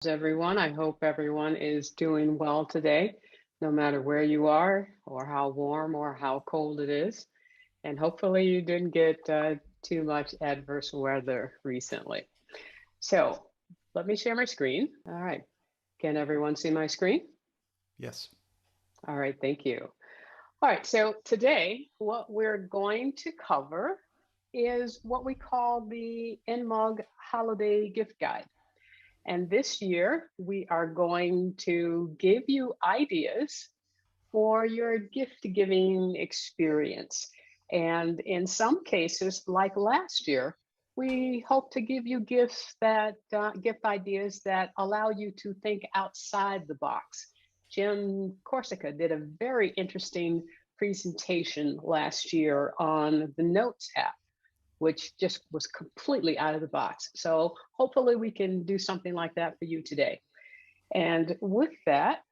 Everyone. I hope everyone is doing well today, no matter where you are or how warm or how cold it is. And hopefully you didn't get too much adverse weather recently. So let me share my screen. All right. Can everyone see my screen? Yes. All right. Thank you. All right. So today, what we're going to cover is what we call the NMUG Holiday Gift Guide. And this year, we are going to give you ideas for your gift giving experience. And in some cases, like last year, we hope to give you gifts that gift ideas that allow you to think outside the box. Jim Corsica did a very interesting presentation last year on the Notes app, which just was completely out of the box. So hopefully we can do something like that for you today. And with that,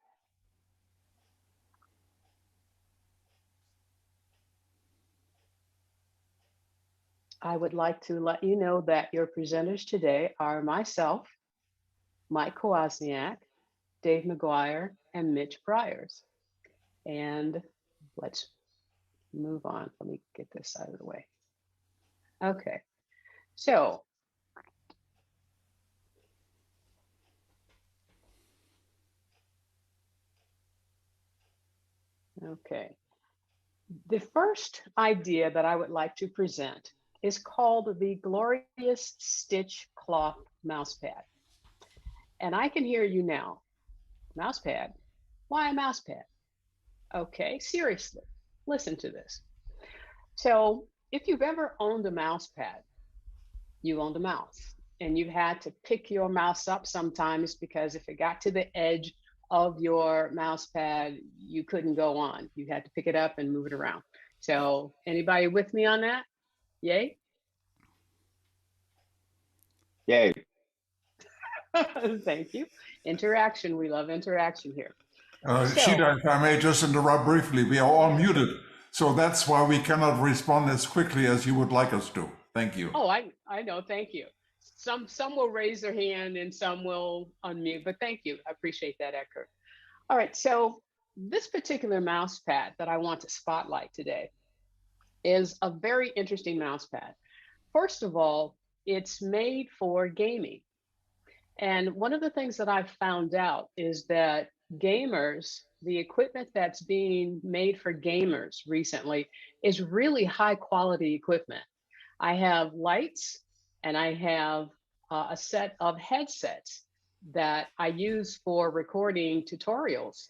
I would like to let you know that your presenters today are myself, Mike Kowalczyk, Dave McGuire, and Mitch Bryers. And let's move on. Let me get this out of the way. Okay, so okay. The first idea that I would like to present is called the Glorious Stitch Cloth Mousepad. And I can hear you now. Mousepad? Why a mousepad? Okay, seriously, listen to this. So if you've ever owned a mousepad, you owned a mouse and you've had to pick your mouse up sometimes because if it got to the edge of your mouse pad, you couldn't go on. You had to pick it up and move it around. So anybody with me on that? Yay? Yay. Thank you. Interaction. We love interaction here. Chita, if I may just interrupt briefly, we are all muted. So that's why we cannot respond as quickly as you would like us to. Thank you. Oh, I know. Thank you. Some will raise their hand and some will unmute, but thank you. I appreciate that, Eckert. All right, so this particular mouse pad that I want to spotlight today is a very interesting mouse pad. First of all, it's made for gaming. And one of the things that I've found out is that gamers, the equipment that's being made for gamers recently is really high quality equipment. I have lights and I have a set of headsets that I use for recording tutorials,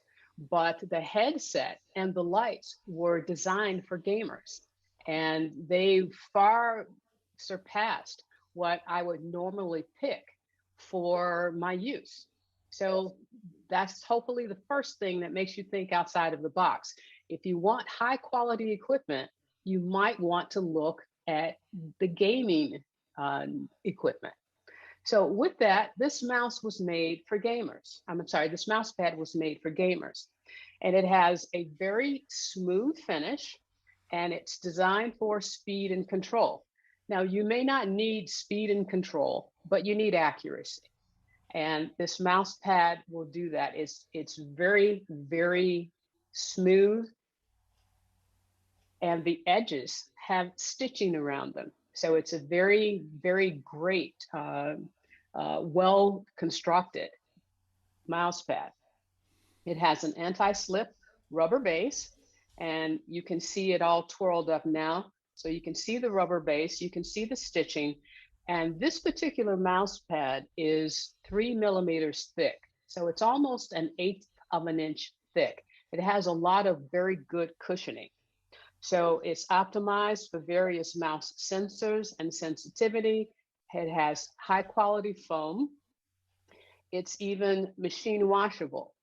but the headset and the lights were designed for gamers and they far surpassed what I would normally pick for my use. So that's hopefully the first thing that makes you think outside of the box. If you want high quality equipment, you might want to look at the gaming equipment. So with that, this mouse was made for gamers. I'm sorry, this mouse pad was made for gamers. And it has a very smooth finish and it's designed for speed and control. Now, you may not need speed and control, but you need accuracy. And this mouse pad will do that. It's very, very smooth. And the edges have stitching around them. So it's a very, very great, well-constructed mouse pad. It has an anti-slip rubber base, and you can see it all twirled up now. So you can see the rubber base, you can see the stitching, and this particular mouse pad is 3 millimeters thick. So it's almost 1/8 of an inch thick. It has a lot of very good cushioning. So it's optimized for various mouse sensors and sensitivity. It has high quality foam. It's even machine washable.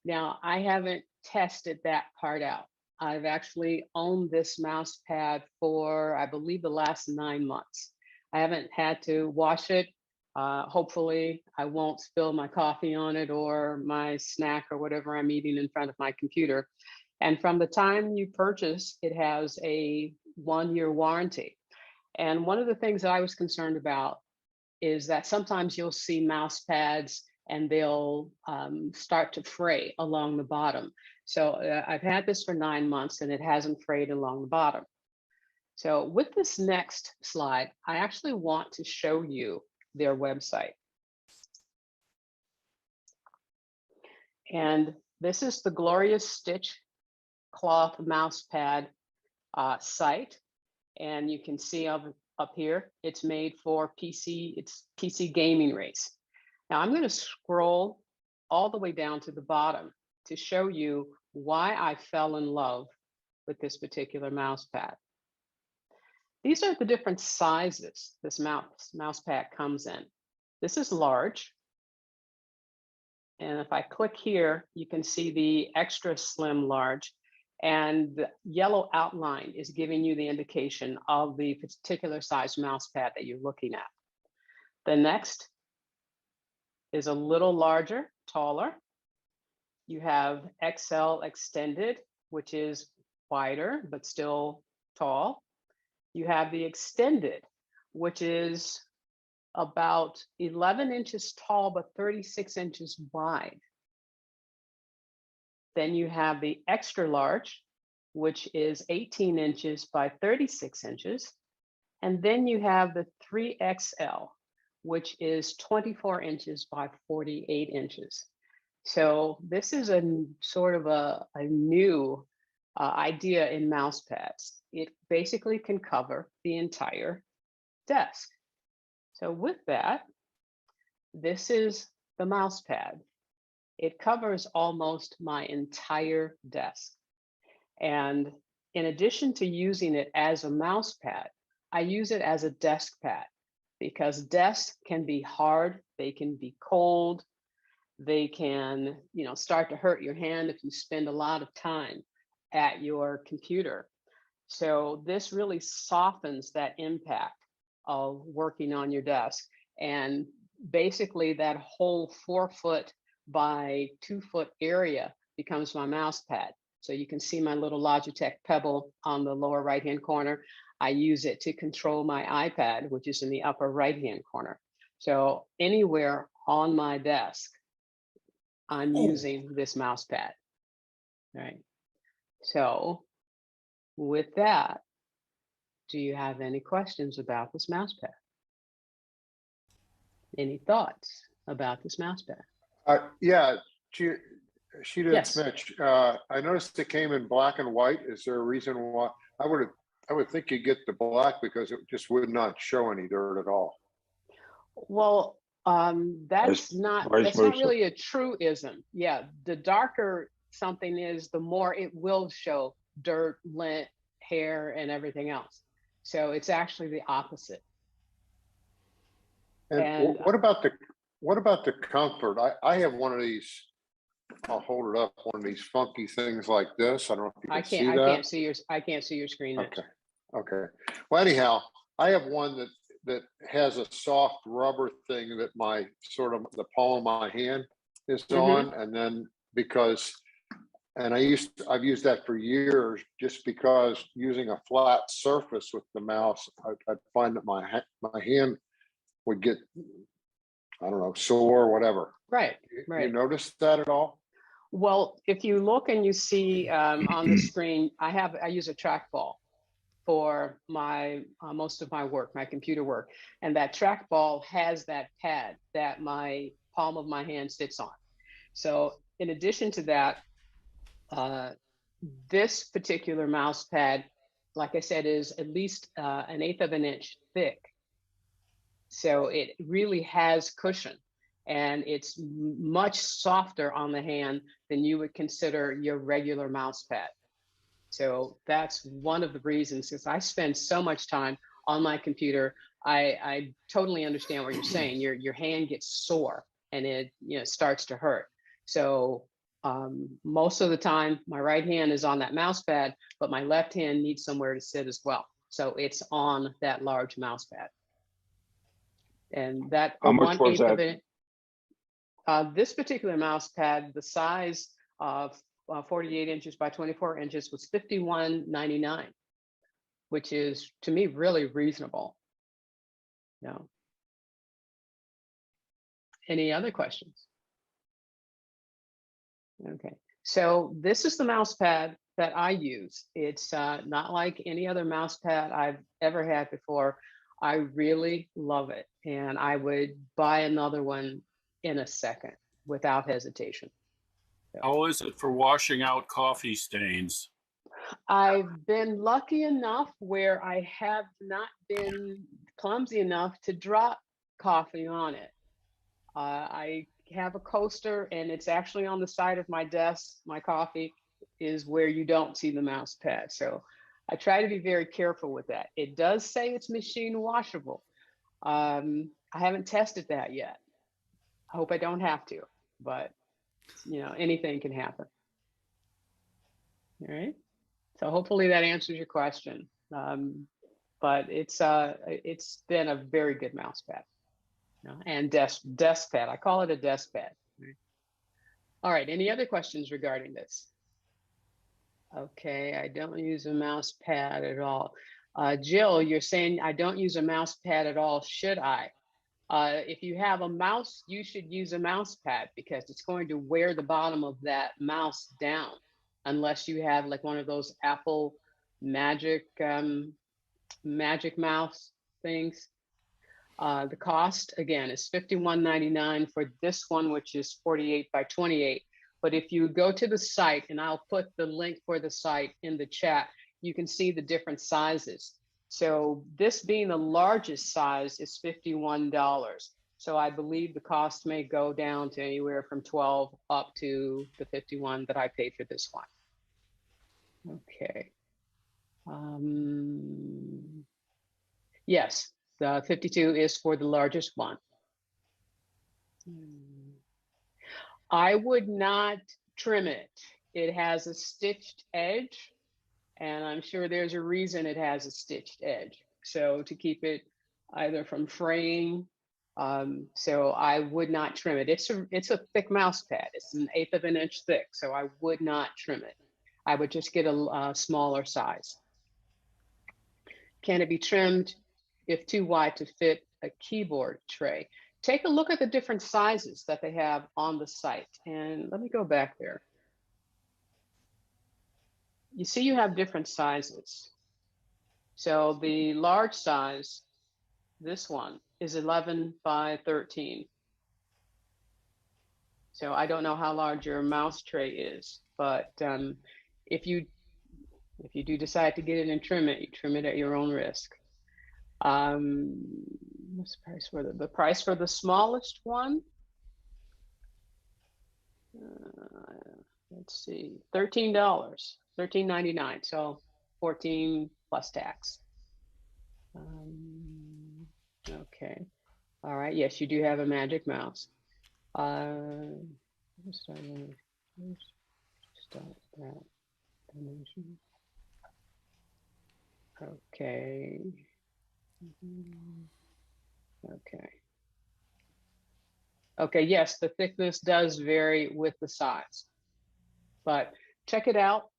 Now, I haven't tested that part out. I've actually owned this mouse pad for, I believe, the last 9 months. I haven't had to wash it. Hopefully, I won't spill my coffee on it or my snack or whatever I'm eating in front of my computer. And from the time you purchase, it has a 1-year warranty. And one of the things that I was concerned about is that sometimes you'll see mouse pads and they'll start to fray along the bottom. So I've had this for 9 months and it hasn't frayed along the bottom. So with this next slide, I actually want to show you their website. And this is the Glorious Stitch Cloth Mouse Pad site. And you can see up here, it's made for PC, it's PC gaming race. Now I'm going to scroll all the way down to the bottom to show you why I fell in love with this particular mouse pad. These are the different sizes this mouse pad comes in. This is large. And if I click here, you can see the extra slim large, and the yellow outline is giving you the indication of the particular size mouse pad that you're looking at. The next is a little larger, taller. You have XL extended, which is wider, but still tall. You have the extended, which is about 11 inches tall, but 36 inches wide. Then you have the extra large, which is 18 inches by 36 inches. And then you have the 3XL, which is 24 inches by 48 inches. So this is a sort of a new idea in mouse pads. It basically can cover the entire desk. So with that, this is the mouse pad. It covers almost my entire desk. And in addition to using it as a mouse pad, I use it as a desk pad because desks can be hard, they can be cold, they can, start to hurt your hand if you spend a lot of time at your computer. So this really softens that impact of working on your desk. And basically that whole 4-foot by 2-foot area becomes my mouse pad. So you can see my little Logitech Pebble on the lower right-hand corner. I use it to control my iPad, which is in the upper right-hand corner. So anywhere on my desk, I'm using this mouse pad, right? So with that, do you have any questions about this mouse pad? Any thoughts about this mouse pad? Yeah, Chita, Yes. Mitch. I noticed it came in black and white. Is there a reason why? I would think you get the black because it just would not show any dirt at all. Well, that's not really a truism. Yeah, the darker something is, the more it will show dirt, lint, hair, and everything else. So it's actually the opposite. And what about the comfort? I have one of these. I'll hold it up. One of these funky things like this. I don't know if you can see that. I can't see your screen. Okay. Well, anyhow, I have one that has a soft rubber thing that the palm of my hand is on, and then I've used that for years just because using a flat surface with the mouse, I'd find that my hand would get, I don't know, sore or whatever. Right. You notice that at all? Well, if you look and you see on the screen, I use a trackball for my most of my work, my computer work, and that trackball has that pad that my palm of my hand sits on. So in addition to that, this particular mouse pad, like I said, is at least 1/8 of an inch thick. So it really has cushion, and it's much softer on the hand than you would consider your regular mouse pad. So that's one of the reasons, since I spend so much time on my computer, I totally understand what you're saying. Your hand gets sore and it starts to hurt. So most of the time, my right hand is on that mouse pad, but my left hand needs somewhere to sit as well. So it's on that large mouse pad. And that how much was that? Of it, this particular mouse pad, the size of 48 inches by 24 inches was $51.99, which is, to me, really reasonable. Any other questions? Okay, so this is the mouse pad that I use. It's not like any other mouse pad I've ever had before. I really love it, and I would buy another one in a second without hesitation. How is it for washing out coffee stains? I've been lucky enough where I have not been clumsy enough to drop coffee on it. I have a coaster and it's actually on the side of my desk. My coffee is where you don't see the mouse pad. So I try to be very careful with that. It does say it's machine washable. I haven't tested that yet. I hope I don't have to, but you know, anything can happen. All right. So hopefully that answers your question. But it's been a very good mouse pad. And desk pad. I call it a desk pad. All right. Any other questions regarding this? Okay, I don't use a mouse pad at all. Jill, you're saying I don't use a mouse pad at all. Should I? If you have a mouse, you should use a mouse pad because it's going to wear the bottom of that mouse down, unless you have like one of those Apple Magic Magic Mouse things. The cost again is $51.99 for this one, which is 48 by 28. But if you go to the site, and I'll put the link for the site in the chat, you can see the different sizes. So this being the largest size is $51. So I believe the cost may go down to anywhere from 12 up to the 51 that I paid for this one. Okay. Yes, the 52 is for the largest one. I would not trim it. It has a stitched edge, and I'm sure there's a reason it has a stitched edge. So to keep it either from fraying, so I would not trim it. It's a thick mouse pad. It's 1/8 of an inch thick, so I would not trim it. I would just get a smaller size. Can it be trimmed if too wide to fit a keyboard tray? Take a look at the different sizes that they have on the site. And let me go back there. You see you have different sizes. So the large size, this one, is 11 by 13. So I don't know how large your mouse tray is, but if you do decide to get it and trim it, you trim it at your own risk. What's the price for the price for the smallest one? Let's see, $13, $13.99. So 14 plus tax. Okay. All right. Yes, you do have a magic mouse. Start that dimension. Okay. Okay. Okay, yes, the thickness does vary with the size, but check it out.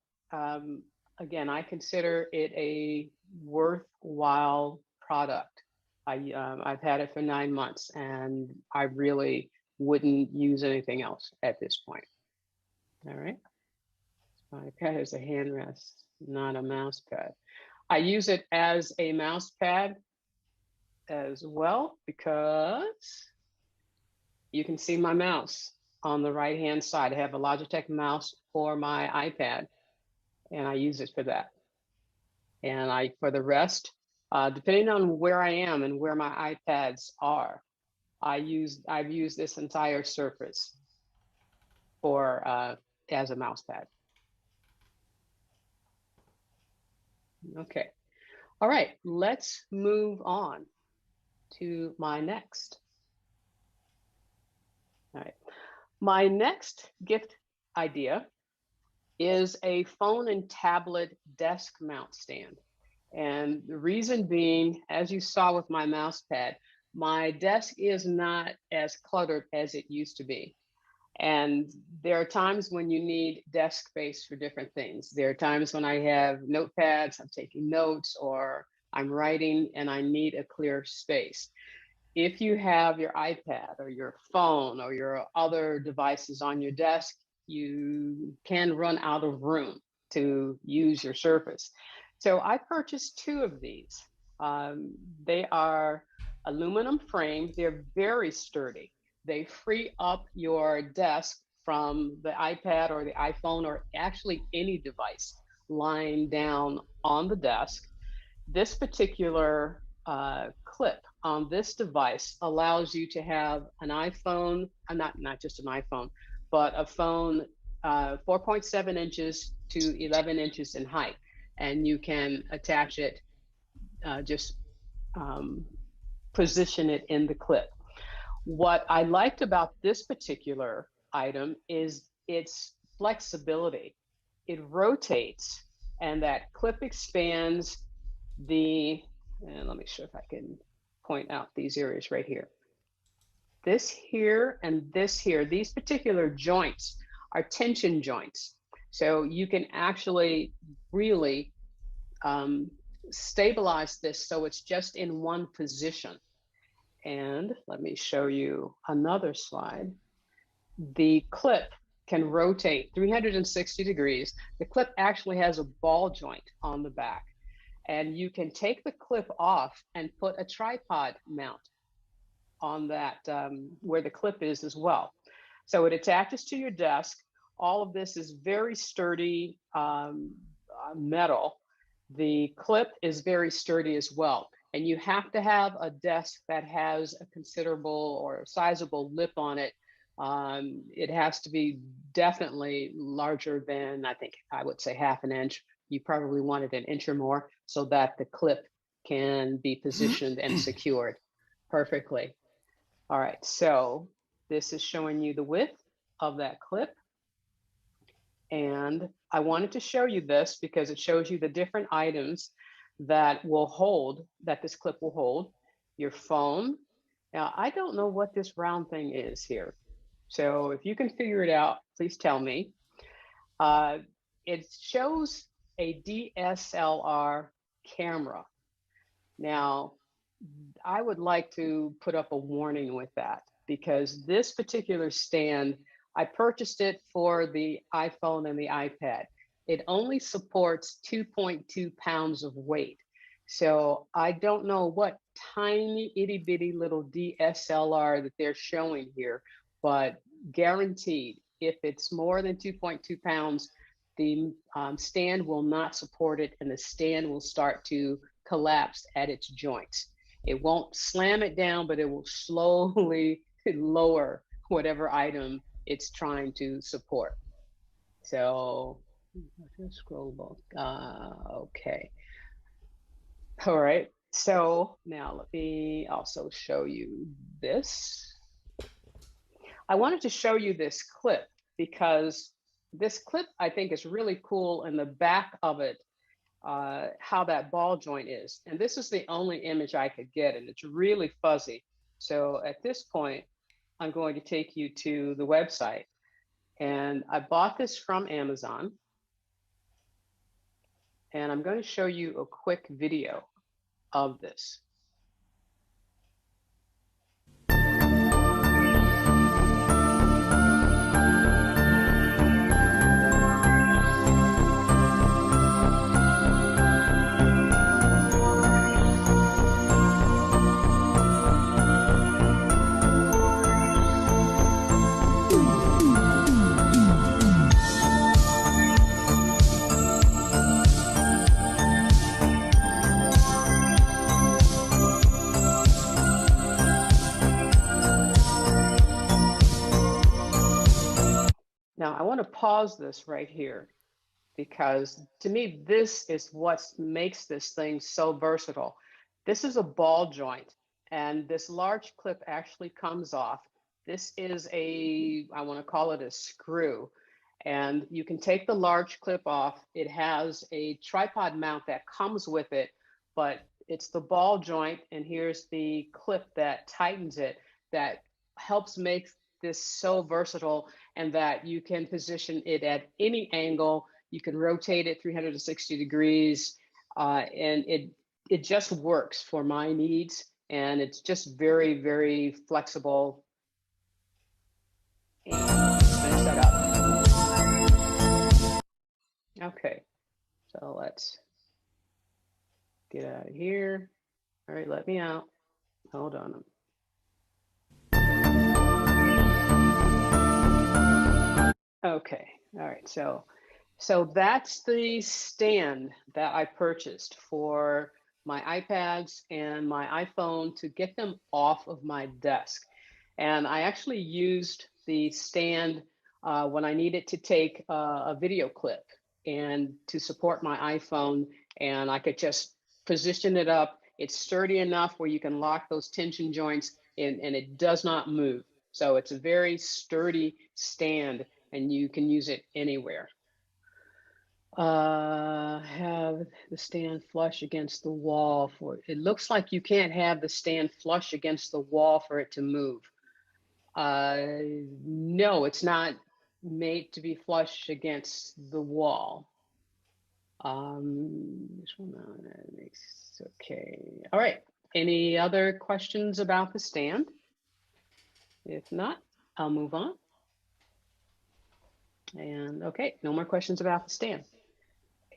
Again, I consider it a worthwhile product. I've had it for 9 months, and I really wouldn't use anything else at this point. All right. My pad is a hand rest, not a mouse pad. I use it as a mouse pad as well because you can see my mouse on the right hand side. I have a Logitech mouse for my iPad, and I use it for that. And for the rest, depending on where I am and where my iPads are, I've used this entire surface for as a mouse pad. Okay. All right, let's move on to my next. All right. My next gift idea is a phone and tablet desk mount stand. And the reason being, as you saw with my mouse pad, my desk is not as cluttered as it used to be. And there are times when you need desk space for different things. There are times when I have notepads, I'm taking notes, or I'm writing and I need a clear space. If you have your iPad or your phone or your other devices on your desk, you can run out of room to use your surface. So I purchased 2 of these. They are aluminum frame. They're very sturdy. They free up your desk from the iPad or the iPhone or actually any device lying down on the desk. This particular clip on this device allows you to have an iPhone, not just an iPhone, but a phone 4.7 inches to 11 inches in height. And you can attach it, just position it in the clip. What I liked about this particular item is its flexibility. It rotates and that clip expands and let me show if I can point out these areas right here. This here and this here, these particular joints are tension joints. So you can actually really stabilize this so it's just in one position. And let me show you another slide. The clip can rotate 360 degrees. The clip actually has a ball joint on the back. And you can take the clip off and put a tripod mount on that where the clip is as well. So it attaches to your desk. All of this is very sturdy metal. The clip is very sturdy as well. And you have to have a desk that has a considerable or sizable lip on it. It has to be definitely larger than, I would say 1/2 inch. You probably want it 1 inch or more so that the clip can be positioned and secured perfectly. All right, so this is showing you the width of that clip. And I wanted to show you this because it shows you the different items that this clip will hold. Your phone. Now, I don't know what this round thing is here. So if you can figure it out, please tell me. It shows a DSLR camera. Now, I would like to put up a warning with that because this particular stand, I purchased it for the iPhone and the iPad. It only supports 2.2 pounds of weight. So I don't know what tiny itty bitty little DSLR that they're showing here, but guaranteed, if it's more than 2.2 pounds, the stand will not support it and the stand will start to collapse at its joints. It won't slam it down, but it will slowly lower whatever item it's trying to support. So, scroll. Okay. All right. So now let me also show you this. I wanted to show you this clip because this clip I think is really cool in the back of it, how that ball joint is. And this is the only image I could get and it's really fuzzy. So at this point, I'm going to take you to the website. And I bought this from Amazon. And I'm going to show you a quick video of this. Now, I want to pause this right here because to me, this is what makes this thing so versatile. This is a ball joint and this large clip actually comes off. This is I want to call it a screw, and you can take the large clip off. It has a tripod mount that comes with it, but it's the ball joint and here's the clip that tightens it that helps make this so versatile and that you can position it at any angle. You can rotate it 360 degrees and it just works for my needs. And it's just very, very flexible. And let's finish that up. Okay, so let's get out of here. All right, let me out. Hold on. Okay, all right, so that's the stand that I purchased for my iPads and my iPhone to get them off of my desk. And I actually used the stand when I needed to take a video clip and to support my iPhone, and I could just position it up. It's sturdy enough where you can lock those tension joints in, and it does not move. So it's a very sturdy stand, and you can use it anywhere. Have the stand flush against the wall for it. Looks like you can't have the stand flush against the wall for it to move. No, it's not made to be flush against the wall. This one makes okay. All right. Any other questions about the stand? If not, I'll move on. And okay, no more questions about the stand.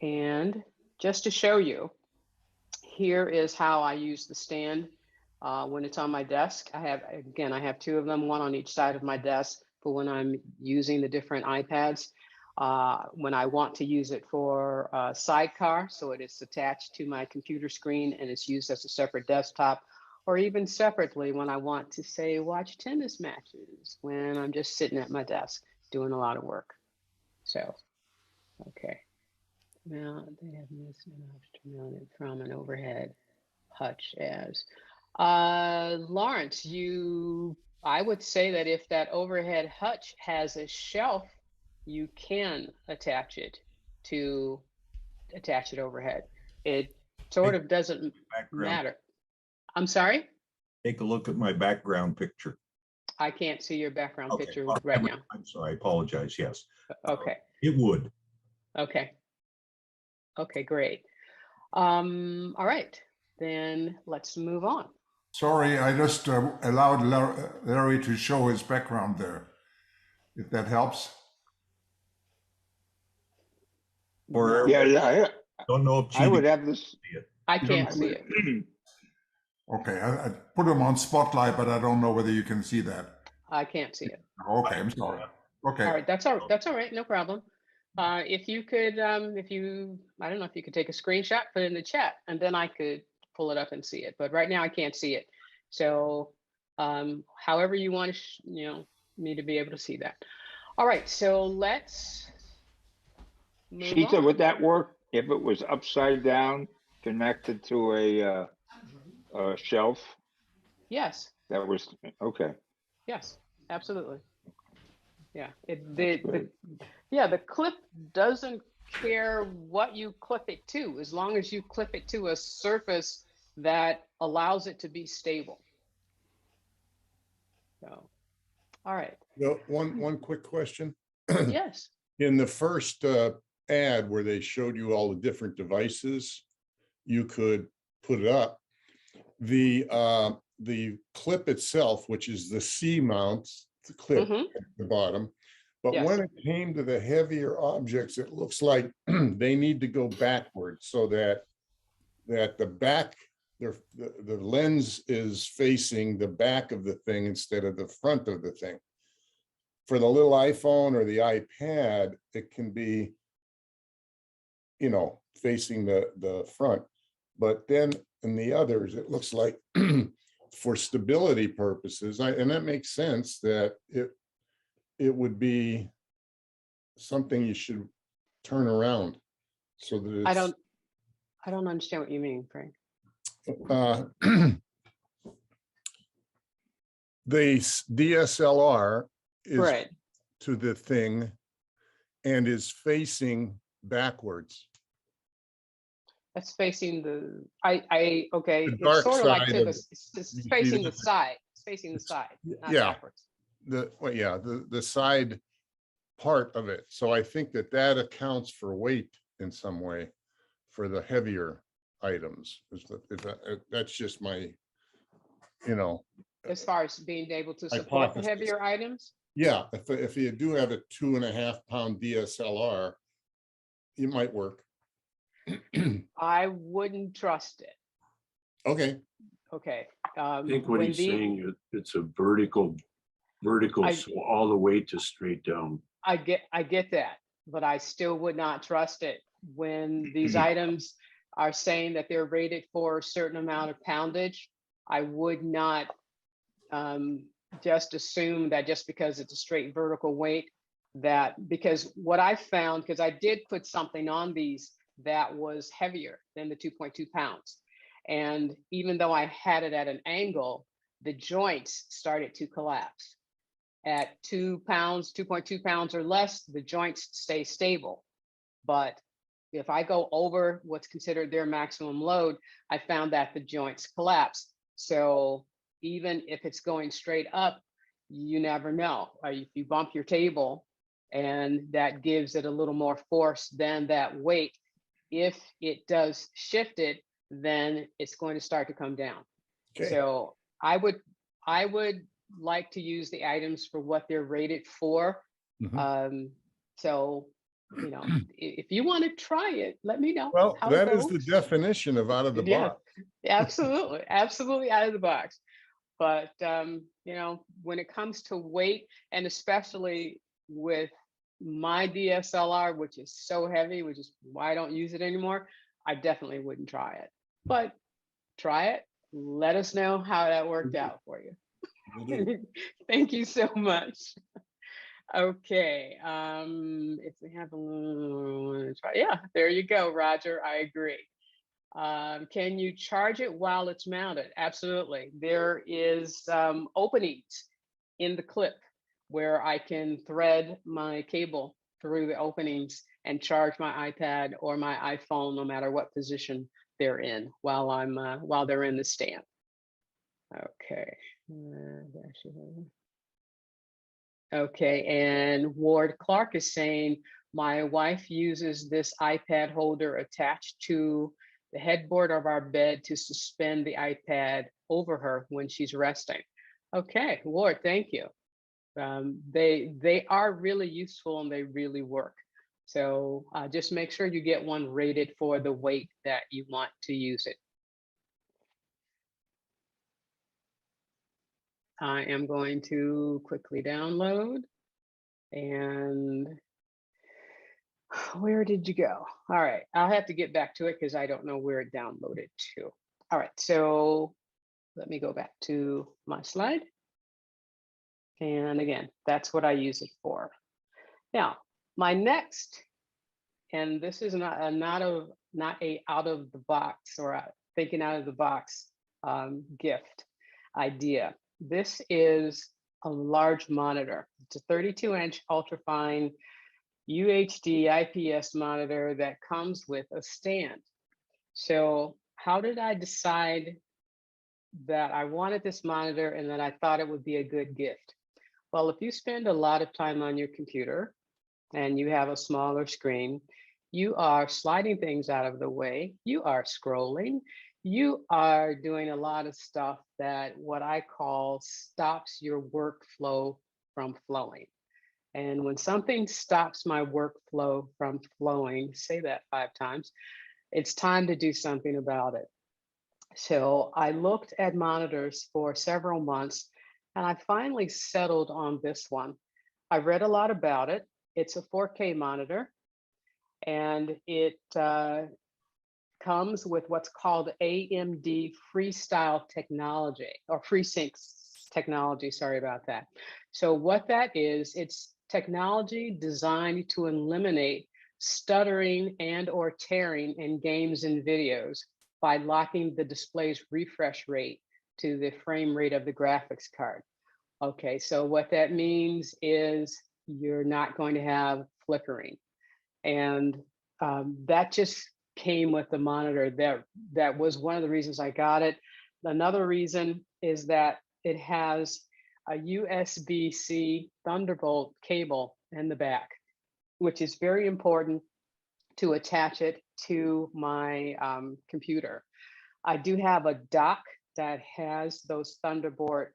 And just to show you, here is how I use the stand when it's on my desk. I have two of them, one on each side of my desk for when I'm using the different iPads. When I want to use it for sidecar, so it is attached to my computer screen and it's used as a separate desktop, or even separately when I want to, say, watch tennis matches when I'm just sitting at my desk doing a lot of work. So, okay. Now they have this mounted from an overhead hutch as. Lawrence, I would say that if that overhead hutch has a shelf, you can attach it overhead. It sort of doesn't matter. I'm sorry? Take a look at my background picture. I can't see your background Okay, picture well, right now. I'm sorry, I apologize, yes. Okay. It would. Okay. Okay, great. All right, then let's move on. Sorry, I just allowed Larry to show his background there, if that helps. Or Yeah, don't know if I would Chita have this. see it. I can't see it. Okay, I put him on spotlight, but I don't know whether you can see that. I can't see it. Okay, I'm sorry. Okay. All right, that's all right, no problem. If you could, I don't know if you could take a screenshot, put it in the chat, and then I could pull it up and see it. But right now I can't see it. So, however you want me to be able to see that. All right, so let's move Chita, on. would that work if it was upside down, connected to a shelf? Yes, That was okay. yes, absolutely. Yeah, Great. the clip doesn't care what you clip it to, as long as you clip it to a surface that allows it to be stable. So, all right. No, one quick question. Yes. In the first ad where they showed you all the different devices you could put it up, the clip itself, which is the C mount, the clip at the bottom. But Yes. when it came to the heavier objects, it looks like they need to go backwards so that the back, the lens is facing the back of the thing instead of the front of the thing. For the little iPhone or the iPad, it can be, facing the front. But then in the others, it looks like for stability purposes, and that makes sense that it would be something you should turn around so that it's. I don't understand what you mean, Frank. The DSLR is Right. to the thing and is facing backwards. That's facing the, okay, The it's dark sort of like side to of- it's facing the side. It's facing the side, not Yeah. backwards. The side part of it. So I think that accounts for weight in some way for the heavier items. That's just my, As far as being able to support the Hypothesis. heavier items? yeah, if you do have a 2.5 pound DSLR, it might work. I wouldn't trust it. Okay, Okay. I think what when he's the- saying, it's a vertical, I- so all the way to straight down. I get that, but I still would not trust it when these items are saying that they're rated for a certain amount of poundage. I would not just assume that just because it's a straight vertical weight, that because what I found, because I did put something on these that was heavier than the 2.2 pounds. And even though I had it at an angle, the joints started to collapse. At 2 pounds, 2.2 pounds or less, the joints stay stable. But if I go over what's considered their maximum load, I found that the joints collapse. So even if it's going straight up, you never know. If you bump your table, and that gives it a little more force than that weight, if it does shift it, then it's going to start to come down. okay. So I would like to use the items for what they're rated for. Mhm. So, you know, if you want to try it, let me know. Well, how it that is the goes. definition of out of the Yeah. box. Absolutely, absolutely out of the box. But you know, when it comes to weight, and especially with my DSLR, which is so heavy, which is why I don't use it anymore, I definitely wouldn't try it. But try it. Let us know how that worked out for you. Will do. Thank you so much. Okay, if we have yeah, there you go, Roger. I agree. Can you charge it while it's mounted? Absolutely. There is openings in the clip where I can thread my cable through the openings and charge my iPad or my iPhone, no matter what position they're in, while they're in the stand. Okay. Okay, and Ward Clark is saying, my wife uses this iPad holder attached to the headboard of our bed to suspend the iPad over her when she's resting. Okay, Ward, thank you. They are really useful and they really work. So just make sure you get one rated for the weight that you want to use it. I am going to quickly download. And where did you go? All right, I'll have to get back to it because I don't know where it downloaded to. All right, so let me go back to my slide. And again, that's what I use it for. Now, my next, and this is not a out of the box or a thinking out of the box gift idea. This is a large monitor. It's a 32-inch ultrafine UHD IPS monitor that comes with a stand. So how did I decide that I wanted this monitor and that I thought it would be a good gift? Well, if you spend a lot of time on your computer and you have a smaller screen, you are sliding things out of the way, you are scrolling, you are doing a lot of stuff that what I call stops your workflow from flowing. And when something stops my workflow from flowing, say that 5 times, it's time to do something about it. So I looked at monitors for several months and I finally settled on this one. I read a lot about it. It's a 4K monitor and it comes with what's called AMD Freestyle technology or FreeSync technology. Sorry about that. So what that is, it's technology designed to eliminate stuttering and or tearing in games and videos by locking the display's refresh rate to the frame rate of the graphics card. Okay, so what that means is you're not going to have flickering. And that just came with the monitor. That was one of the reasons I got it. Another reason is that it has a USB-C Thunderbolt cable in the back, which is very important to attach it to my computer. I do have a dock that has those Thunderbolt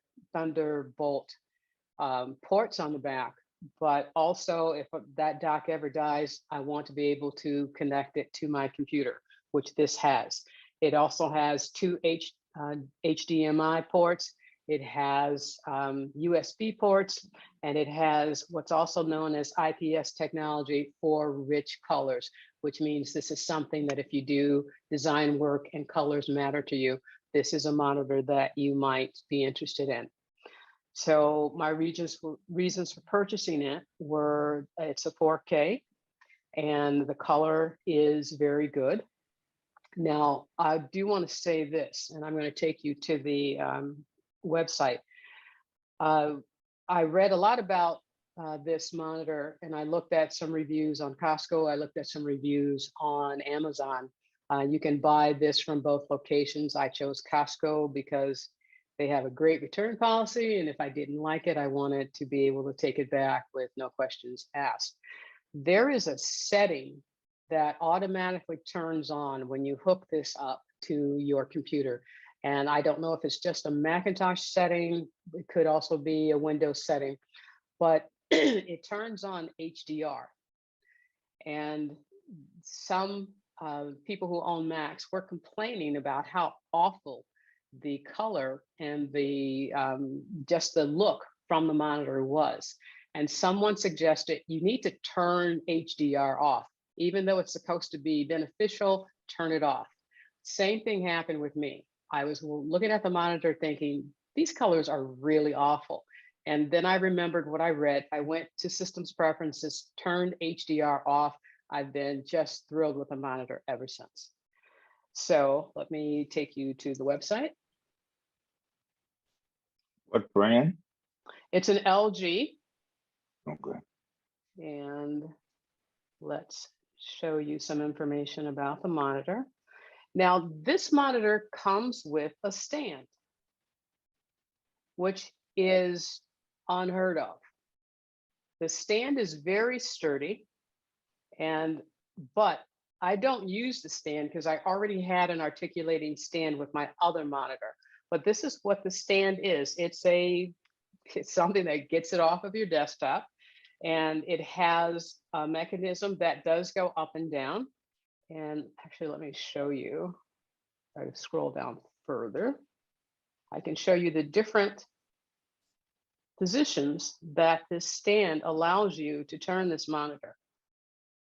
ports on the back, but also if that dock ever dies, I want to be able to connect it to my computer, which this has. It also has two HDMI ports. It has USB ports, and it has what's also known as IPS technology for rich colors, which means this is something that if you do design work and colors matter to you, this is a monitor that you might be interested in. So my reasons for purchasing it were it's a 4K and the color is very good. Now, I do want to say this, and I'm going to take you to the website. I read a lot about this monitor, and I looked at some reviews on Costco. I looked at some reviews on Amazon. You can buy this from both locations. I chose Costco because they have a great return policy, and if I didn't like it, I wanted to be able to take it back with no questions asked. There is a setting that automatically turns on when you hook this up to your computer. And I don't know if it's just a Macintosh setting, it could also be a Windows setting, but it turns on HDR. And some people who own Macs were complaining about how awful the color and the just the look from the monitor was. And someone suggested you need to turn HDR off. Even though it's supposed to be beneficial, turn it off. Same thing happened with me. I was looking at the monitor thinking, these colors are really awful. And then I remembered what I read. I went to systems preferences, turned HDR off. I've been just thrilled with the monitor ever since. So let me take you to the website. What brand? It's an LG. Okay. And let's show you some information about the monitor. Now, this monitor comes with a stand, which is unheard of. The stand is very sturdy, but I don't use the stand because I already had an articulating stand with my other monitor. But this is what the stand is. It's something that gets it off of your desktop, and it has a mechanism that does go up and down. And actually, let me show you. If I scroll down further, I can show you the different positions that this stand allows you to turn this monitor.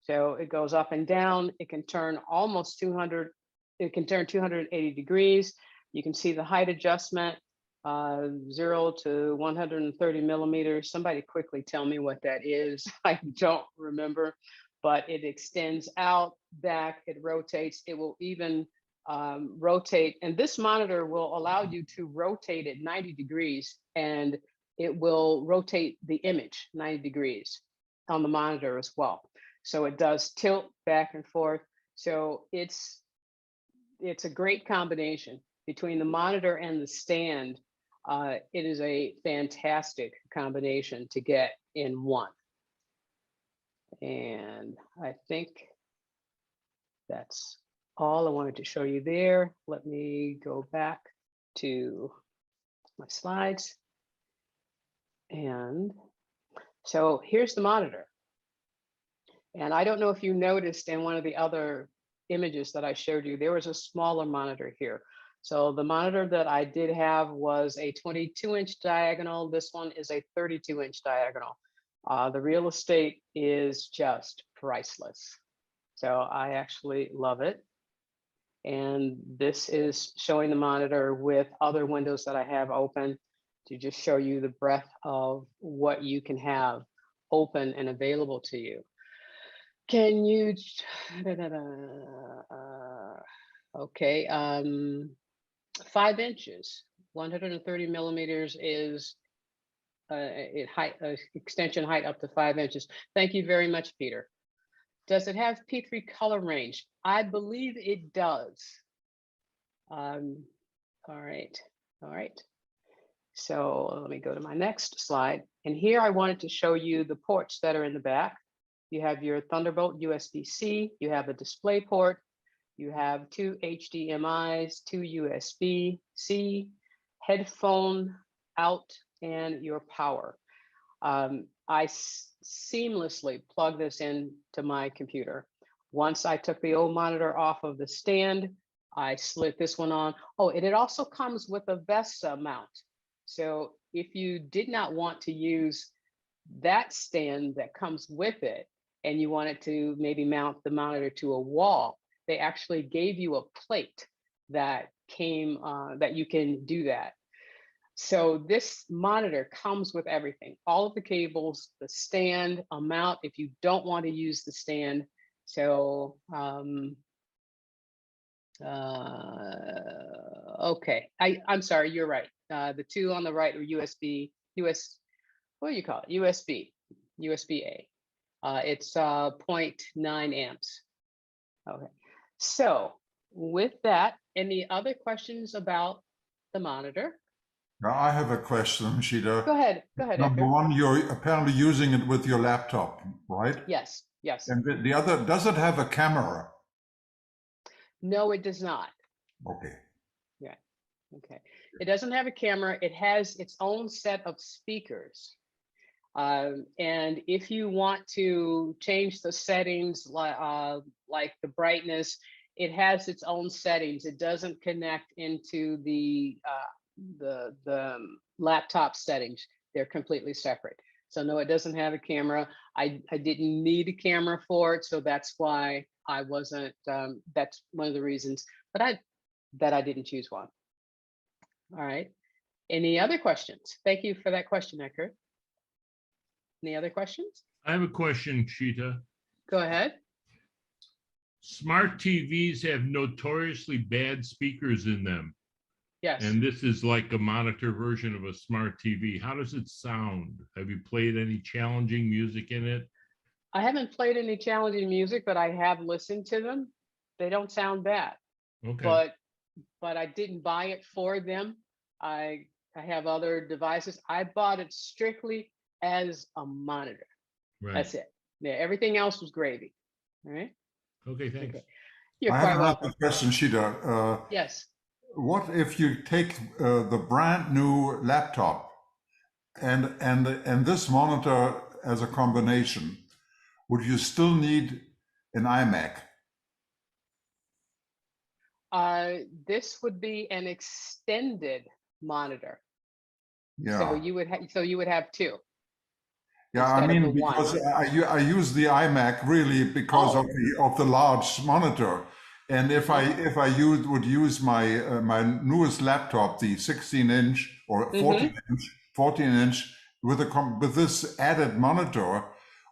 So it goes up and down. It can turn almost 200. It can turn 280 degrees. You can see the height adjustment, 0 to 130 millimeters. Somebody quickly tell me what that is. I don't remember, but it extends out, back, it rotates. It will even rotate. And this monitor will allow you to rotate it 90 degrees, and it will rotate the image 90 degrees on the monitor as well. So it does tilt back and forth. So it's a great combination between the monitor and the stand. It is a fantastic combination to get in one. And I think that's all I wanted to show you there. Let me go back to my slides. And so here's the monitor. And I don't know if you noticed in one of the other images that I showed you, there was a smaller monitor here. So the monitor that I did have was a 22-inch diagonal. This one is a 32-inch diagonal. The real estate is just priceless. So I actually love it. And this is showing the monitor with other windows that I have open to just show you the breadth of what you can have open and available to you. Can you, okay, 5 inches, 130 millimeters is extension height up to 5 inches. Thank you very much, Peter. Does it have P3 color range? I believe it does. All right. So let me go to my next slide. And here I wanted to show you the ports that are in the back. You have your Thunderbolt USB-C, you have a display port, you have 2 HDMIs, 2 USB-C, headphone out, and your power. I I seamlessly plug this in to my computer. Once I took the old monitor off of the stand, I slid this one on. Oh, and it also comes with a VESA mount. So if you did not want to use that stand that comes with it, and you wanted to maybe mount the monitor to a wall, they actually gave you a plate that came, that you can do that. So this monitor comes with everything, all of the cables, the stand, a mount if you don't want to use the stand. So, okay, I'm sorry, you're right. The two on the right are USB, what do you call it? USB-A. It's 0.9 amps. Okay, so with that, any other questions about the monitor? Now, I have a question, Chita. Go ahead, Number Edgar. one, you're apparently using it with your laptop, right? Yes, yes. And the other, does it have a camera? No, it does not. Okay. Yeah, okay. It doesn't have a camera. It has its own set of speakers. And if you want to change the settings, like the brightness, it has its own settings. It doesn't connect into the laptop settings. They're completely separate. So no, it doesn't have a camera. I didn't need a camera for it, so that's why I wasn't. That's one of the reasons that I didn't choose one. All right. Any other questions? Thank you for that question, Edgar. Any other questions? I have a question, Chita. Go ahead. Smart TVs have notoriously bad speakers in them. Yes. And this is like a monitor version of a smart TV. How does it sound? Have you played any challenging music in it? I haven't played any challenging music, but I have listened to them. They don't sound bad. Okay. But I didn't buy it for them. I have other devices. I bought it strictly as a monitor. Right. That's it. Yeah, everything else was gravy. All right. Okay, thanks. Okay. You're I quite have welcome. another question, Chita. Yes. What if you take the brand new laptop and this monitor as a combination? Would you still need an iMac? This would be an extended monitor. Yeah. So you would have two. Yeah, I instead of mean, the one. because I use the iMac really because of the large monitor, and if I would use my my newest laptop, the 16-inch or 14-inch with this added monitor,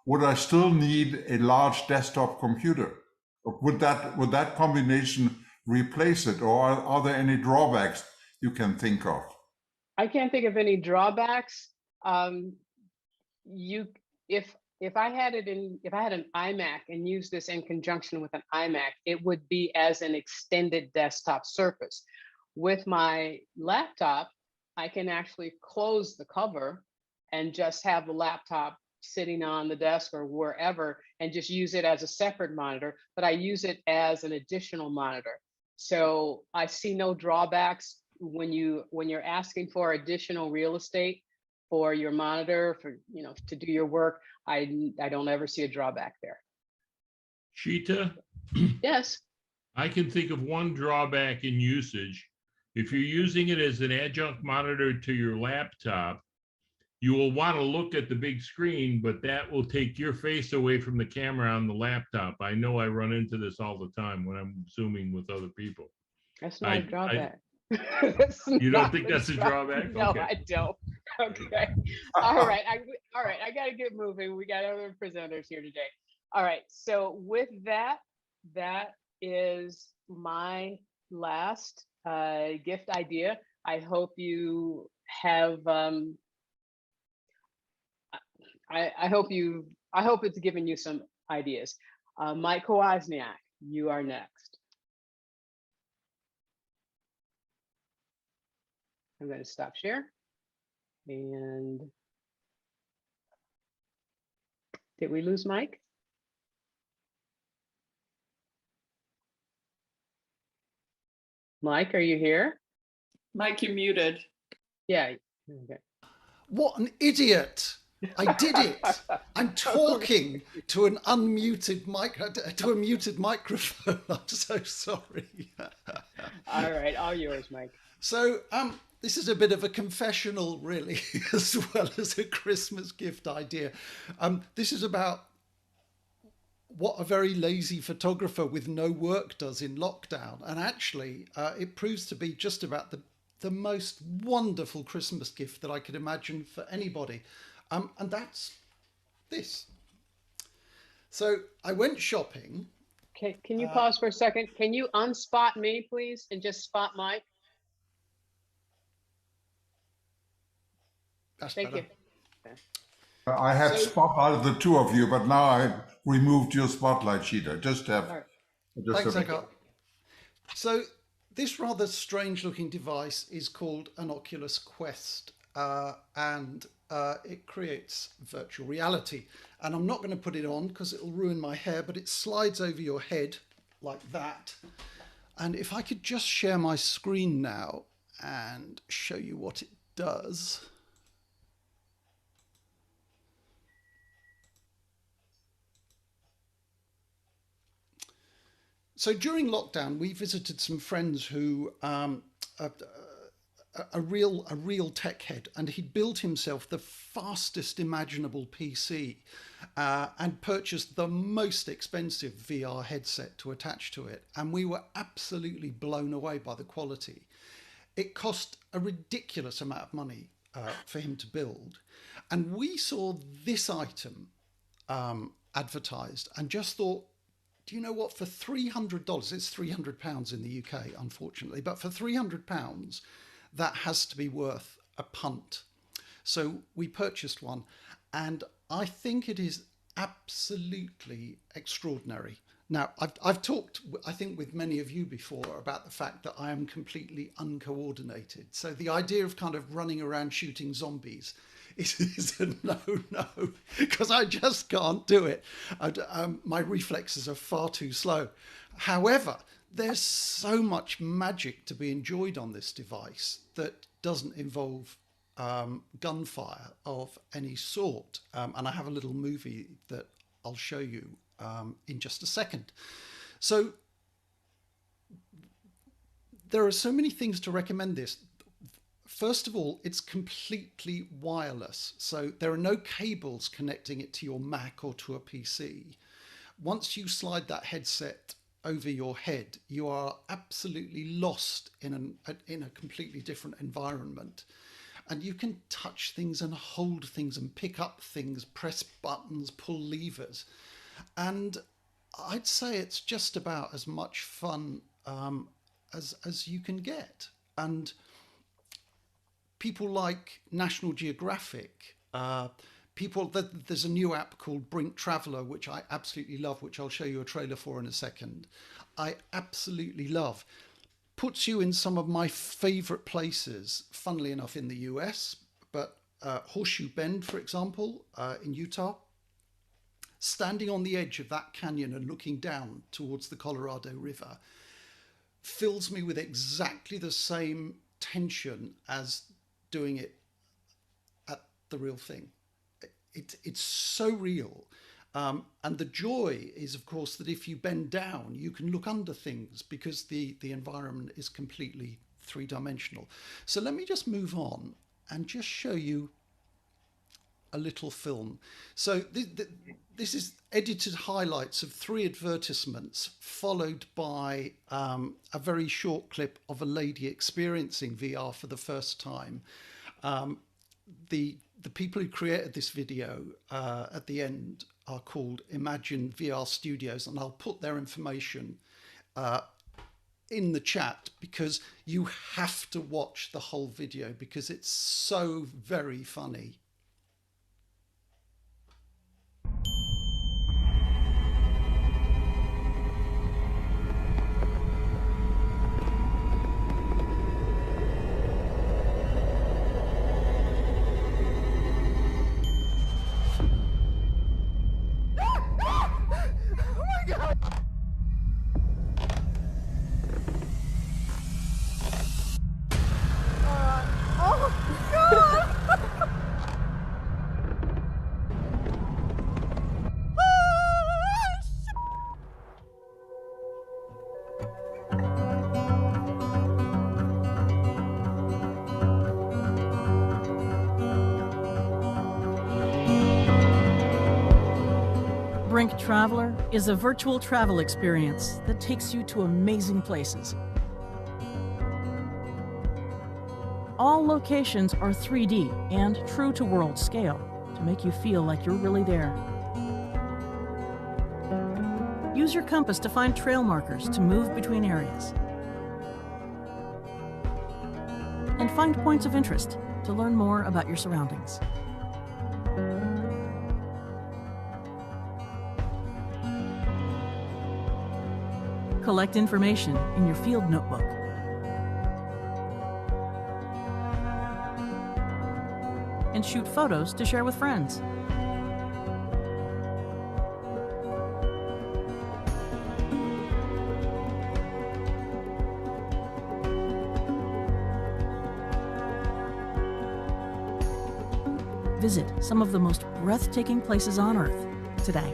would I still need a large desktop computer? Or would that combination replace it, or are there any drawbacks you can think of? I can't think of any drawbacks. If I had an iMac and used this in conjunction with an iMac, it would be as an extended desktop surface. With my laptop, I can actually close the cover and just have the laptop sitting on the desk or wherever and just use it as a separate monitor, but I use it as an additional monitor. So I see no drawbacks when you're asking for additional real estate for your monitor, for to do your work. I don't ever see a drawback there. Chita, Yes. I can think of one drawback in usage. If you're using it as an adjunct monitor to your laptop, you will want to look at the big screen, but that will take your face away from the camera on the laptop. I know I run into this all the time when I'm Zooming with other people. That's not a drawback. You don't think that's a drawback? No, Okay. I don't. Okay. All right. I got to get moving. We got other presenters here today. All right. So with that, that is my last gift idea. I hope you have. I hope it's given you some ideas. Mike Wozniak, you are next. I'm going to stop share. And did we lose Mike? Mike, are you here? Mike, you're muted. Yeah. Okay. What an idiot. I did it. I'm talking to an unmuted to a muted microphone. I'm so sorry. All right, all yours, Mike. So, this is a bit of a confessional, really, as well as a Christmas gift idea. This is about what a very lazy photographer with no work does in lockdown. And actually, it proves to be just about the most wonderful Christmas gift that I could imagine for anybody. And that's this. So I went shopping. Can you pause for a second? Can you unspot me, please, and just spot Mike? That's Thank better. you. I had spotlighted the two of you, but now I removed your spotlight, Chita. Just have. All right. Thanks, Eckhart. So this rather strange looking device is called an Oculus Quest, and it creates virtual reality. And I'm not going to put it on because it'll ruin my hair, but it slides over your head like that. And if I could just share my screen now and show you what it does. So during lockdown, we visited some friends who a real tech head, and he'd built himself the fastest imaginable PC and purchased the most expensive VR headset to attach to it. And we were absolutely blown away by the quality. It cost a ridiculous amount of money for him to build. And we saw this item advertised and just thought, do you know what, for $300, it's £300 in the UK, unfortunately, but for £300, that has to be worth a punt. So we purchased one, and I think it is absolutely extraordinary. Now, I've talked, I think, with many of you before about the fact that I am completely uncoordinated. So the idea of kind of running around shooting zombies is a no, because I just can't do it. My reflexes are far too slow. However, there's so much magic to be enjoyed on this device that doesn't involve gunfire of any sort. And I have a little movie that I'll show you in just a second. So there are so many things to recommend this. First of all, it's completely wireless. So there are no cables connecting it to your Mac or to a PC. Once you slide that headset over your head, you are absolutely lost in a completely different environment. And you can touch things and hold things and pick up things, press buttons, pull levers. And I'd say it's just about as much fun as you can get. And people like National Geographic, there's a new app called Brink Traveller, which I absolutely love, which I'll show you a trailer for in a second. I absolutely love. Puts you in some of my favorite places, funnily enough, in the US, but Horseshoe Bend, for example, in Utah. Standing on the edge of that canyon and looking down towards the Colorado River fills me with exactly the same tension as doing it at the real thing. It's so real. And the joy is, of course, that if you bend down, you can look under things because the environment is completely three-dimensional. So let me just move on and just show you a little film. So this is edited highlights of 3 advertisements followed by a very short clip of a lady experiencing VR for the first time. The people who created this video at the end are called Imagine VR Studios, and I'll put their information in the chat because you have to watch the whole video because it's so very funny. Brink Traveler is a virtual travel experience that takes you to amazing places. All locations are 3D and true to world scale to make you feel like you're really there. Use your compass to find trail markers to move between areas. And find points of interest to learn more about your surroundings. Collect information in your field notebook. And shoot photos to share with friends. Visit some of the most breathtaking places on Earth today.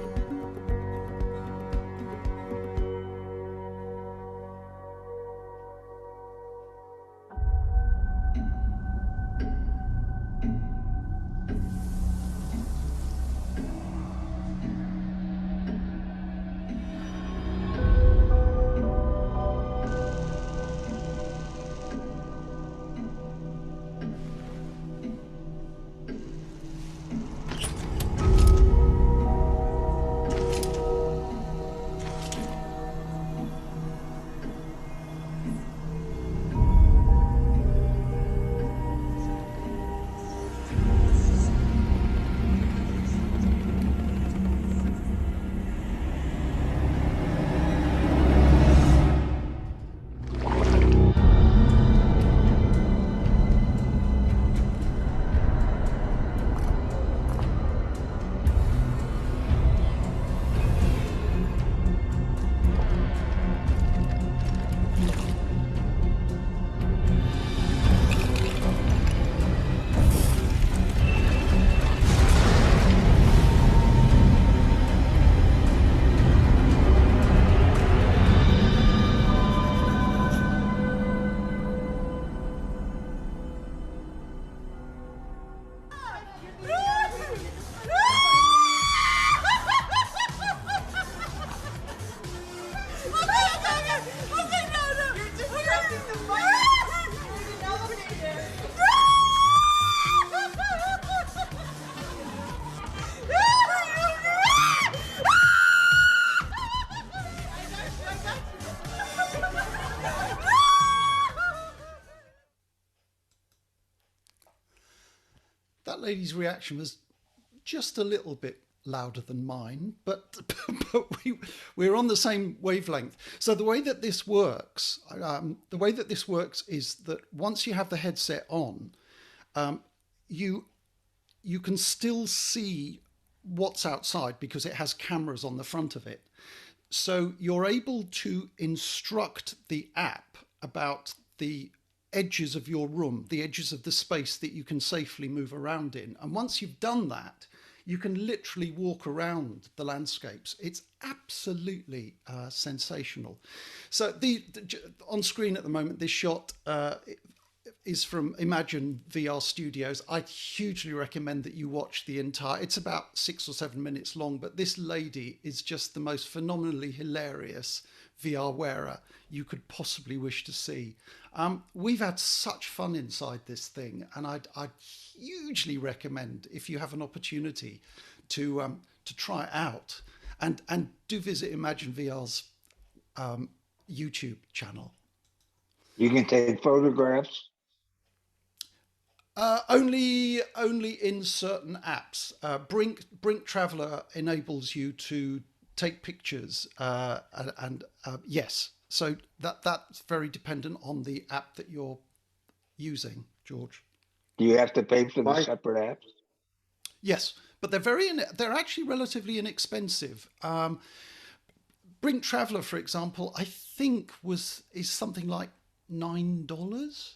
That lady's reaction was just a little bit louder than mine, but we're on the same wavelength. So the way that this works, is that once you have the headset on, you can still see what's outside because it has cameras on the front of it. So you're able to instruct the app about the edges of your room, the edges of the space that you can safely move around in. And once you've done that, you can literally walk around the landscapes. It's absolutely sensational. So on screen at the moment, this shot is from Imagine VR Studios. I'd hugely recommend that you watch the entire, it's about 6 or 7 minutes long, but this lady is just the most phenomenally hilarious VR wearer you could possibly wish to see. We've had such fun inside this thing, and I'd hugely recommend, if you have an opportunity, to try it out, and do visit Imagine VR's YouTube channel. You can take photographs. Only in certain apps. Brink Traveler enables you to take pictures, and yes, so that's very dependent on the app that you're using, George. Do you have to pay for the separate apps? Yes, but they're actually relatively inexpensive. Brink Traveler, for example, I think is something like $9,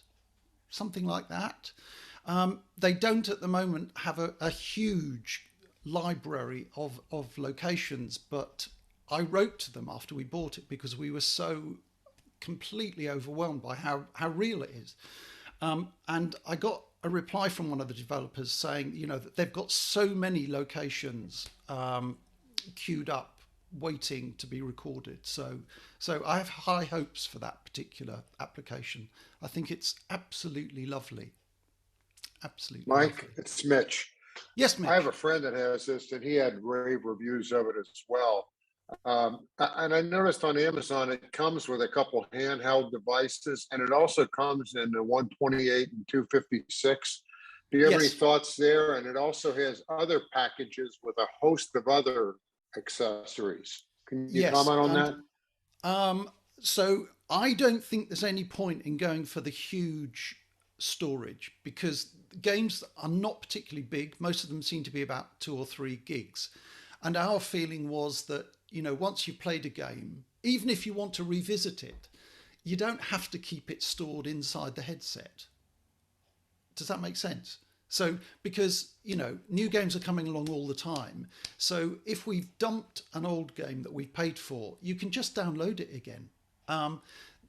something like that. They don't at the moment have a huge library of locations, but I wrote to them after we bought it because we were so completely overwhelmed by how real it is. And I got a reply from one of the developers saying, that they've got so many locations queued up waiting to be recorded. So I have high hopes for that particular application. I think it's absolutely lovely. Absolutely Mike, lovely. it's Mitch. Yes, Mitch. I have a friend that has this, and he had rave reviews of it as well. And I noticed on Amazon, it comes with a couple handheld devices, and it also comes in the 128 and 256. Do you have any Yes. thoughts there? And it also has other packages with a host of other accessories. Can you Yes, comment on and that? so I don't think there's any point in going for the huge storage because games are not particularly big. Most of them seem to be about 2 or 3 gigs. And our feeling was that, once you've played a game, even if you want to revisit it, you don't have to keep it stored inside the headset. Does that make sense? So, because, new games are coming along all the time. So if we've dumped an old game that we've paid for, you can just download it again.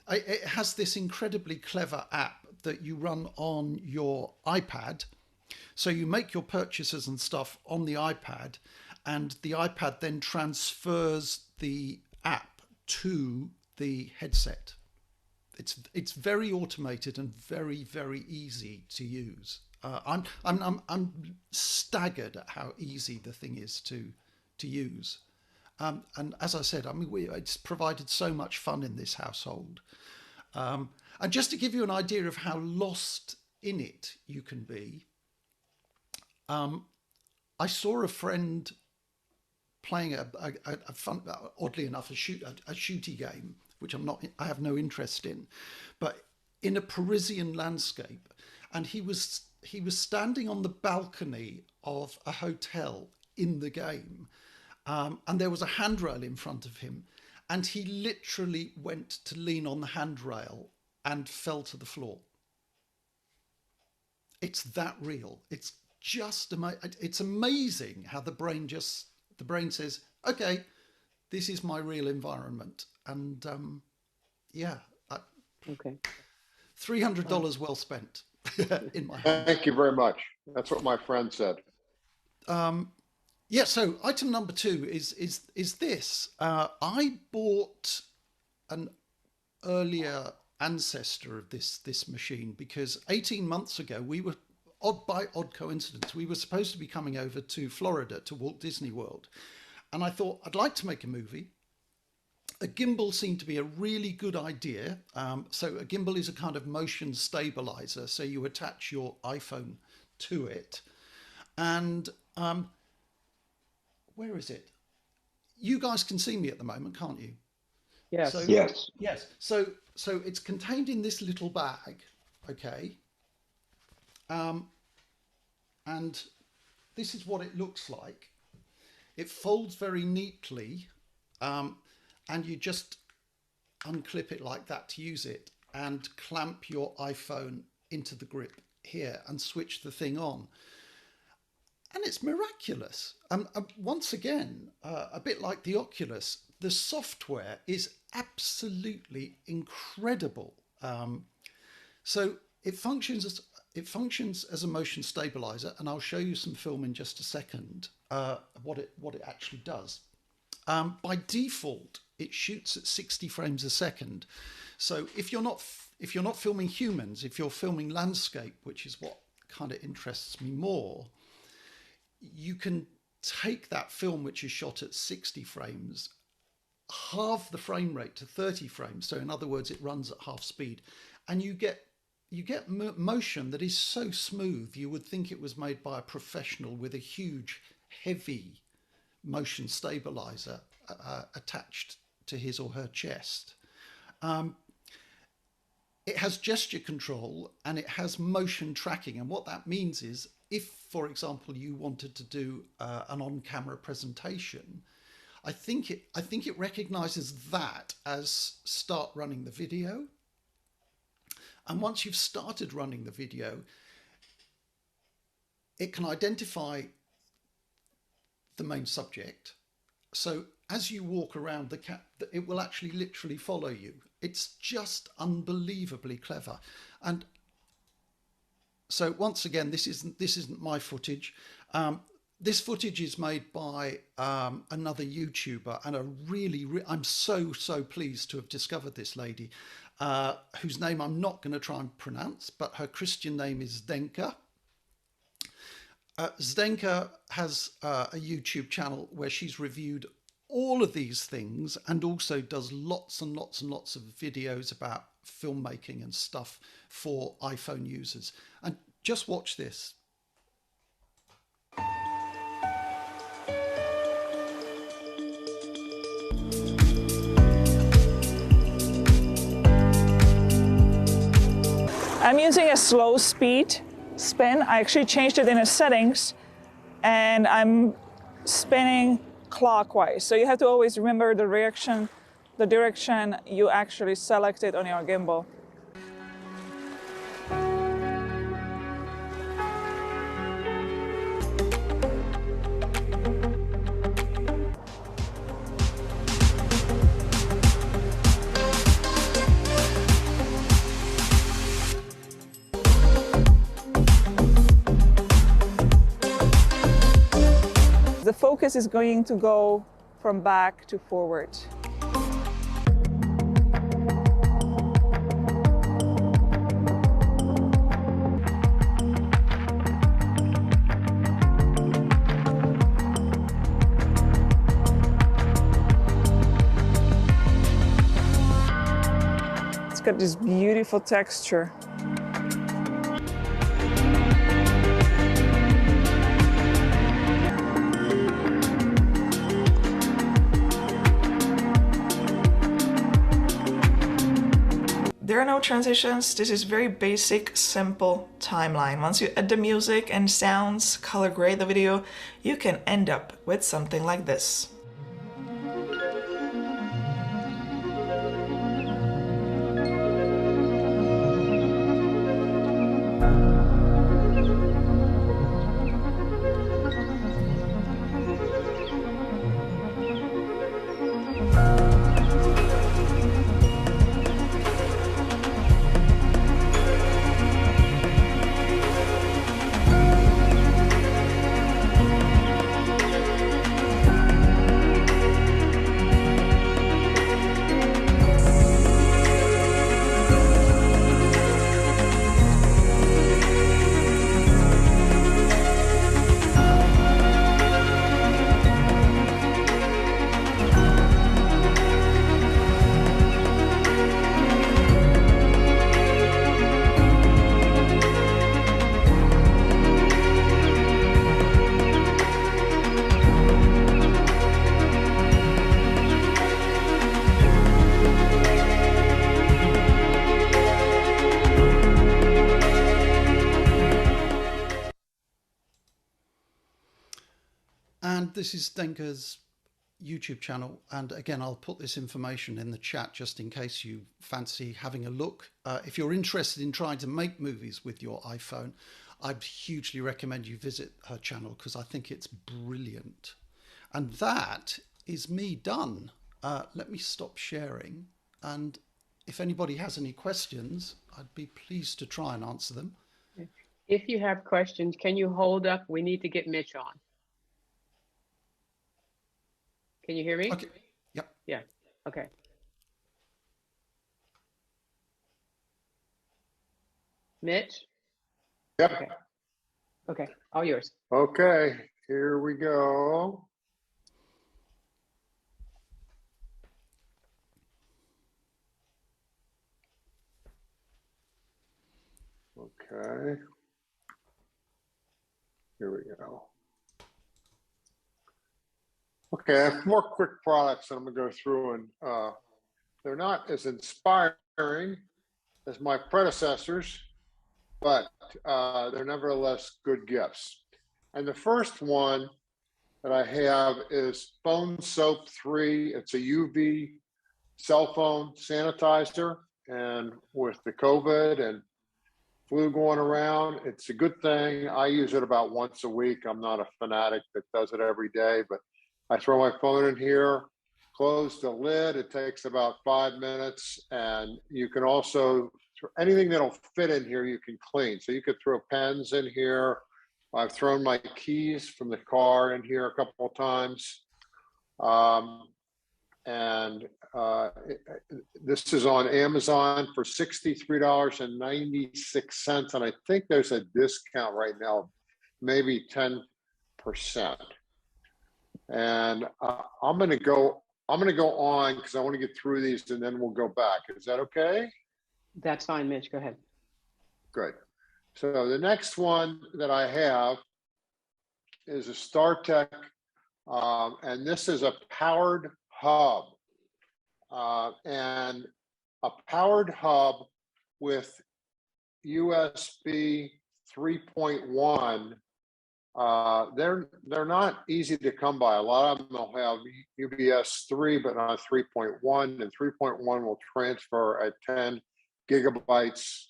It has this incredibly clever app that you run on your iPad. So you make your purchases and stuff on the iPad, and the iPad then transfers the app to the headset. It's very automated and very, very easy to use. I'm staggered at how easy the thing is to use. And as I said, it's provided so much fun in this household. And just to give you an idea of how lost in it you can be, I saw a friend playing a fun, oddly enough, a shooty game, which I have no interest in, but in a Parisian landscape, and he was standing on the balcony of a hotel in the game, and there was a handrail in front of him, and he literally went to lean on the handrail and fell to the floor. It's that real. It's just it's amazing how the brain says, okay, this is my real environment. And Okay. $300 well spent in my hand. Thank you very much. That's what my friend said. So item number 2 is this. I bought an earlier ancestor of this machine because 18 months ago we were, by odd coincidence, we were supposed to be coming over to Florida to Walt Disney World, and I thought I'd like to make a movie. A gimbal seemed to be a really good idea. So a gimbal is a kind of motion stabilizer, so you attach your iPhone to it, and where is it? You guys can see me at the moment, can't you? Yes. So, Yes. Yes. So it's contained in this little bag, okay? And this is what it looks like. It folds very neatly, and you just unclip it like that to use it and clamp your iPhone into the grip here and switch the thing on. And it's miraculous. Once again, a bit like the Oculus, the software is absolutely incredible. So it functions as a motion stabilizer, and I'll show you some film in just a second. What it actually does. By default, it shoots at 60 frames a second. So if you're not filming humans, if you're filming landscape, which is what kind of interests me more, you can take that film which is shot at 60 frames, halve the frame rate to 30 frames. So in other words, it runs at half speed, and you get motion that is so smooth you would think it was made by a professional with a huge, heavy motion stabilizer attached to his or her chest. It has gesture control and it has motion tracking, and what that means is if, for example, you wanted to do an on-camera presentation, I think it recognizes that as start running the video. And once you've started running the video, it can identify the main subject. So as you walk around it will actually literally follow you. It's just unbelievably clever. And so once again, this isn't my footage. this footage is made by another YouTuber, and I'm so pleased to have discovered this lady, whose name I'm not going to try and pronounce, but her Christian name is Zdenka. Zdenka has a YouTube channel where she's reviewed all of these things and also does lots and lots and lots of videos about filmmaking and stuff for iPhone users. And just watch this. I'm using a slow speed spin. I actually changed it in the settings, and I'm spinning clockwise. So you have to always remember the direction you actually selected on your gimbal. The focus is going to go from back to forward. It's got this beautiful texture. There are no transitions. This is very basic, simple timeline. Once you add the music and sounds, color grade the video, you can end up with something like this. And this is Zdenka's YouTube channel. And again, I'll put this information in the chat just in case you fancy having a look. If you're interested in trying to make movies with your iPhone, I'd hugely recommend you visit her channel because I think it's brilliant. And that is me done. Let me stop sharing. And if anybody has any questions, I'd be pleased to try and answer them. If you have questions, can you hold up? We need to get Mitch on. Can you hear me? Okay. Yep. Yeah. Okay. Mitch? Yep. Okay. Okay. All yours. Okay, here we go. Okay. Here we go. Okay, I have more quick products that I'm gonna go through, and they're not as inspiring as my predecessors, but they're nevertheless good gifts. And the first one that I have is Phone Soap 3. It's a UV cell phone sanitizer, and with the COVID and flu going around, it's a good thing. I use it about once a week. I'm not a fanatic that does it every day, but I throw my phone in here, close the lid. It takes about 5 minutes, and you can also, anything that'll fit in here, you can clean. So you could throw pens in here, I've thrown my keys from the car in here a couple of times. This is on Amazon for $63.96. And I think there's a discount right now, maybe 10%. And I'm going to go on because I want to get through these and then we'll go back. Is that okay? That's fine, Mitch. Go ahead. Good. So the next one that I have is a StarTech, and this is a powered hub. And a powered hub with USB 3.1. They're not easy to come by. A lot of them will have UBS 3, but not 3.1, and 3.1 will transfer at 10 gigabytes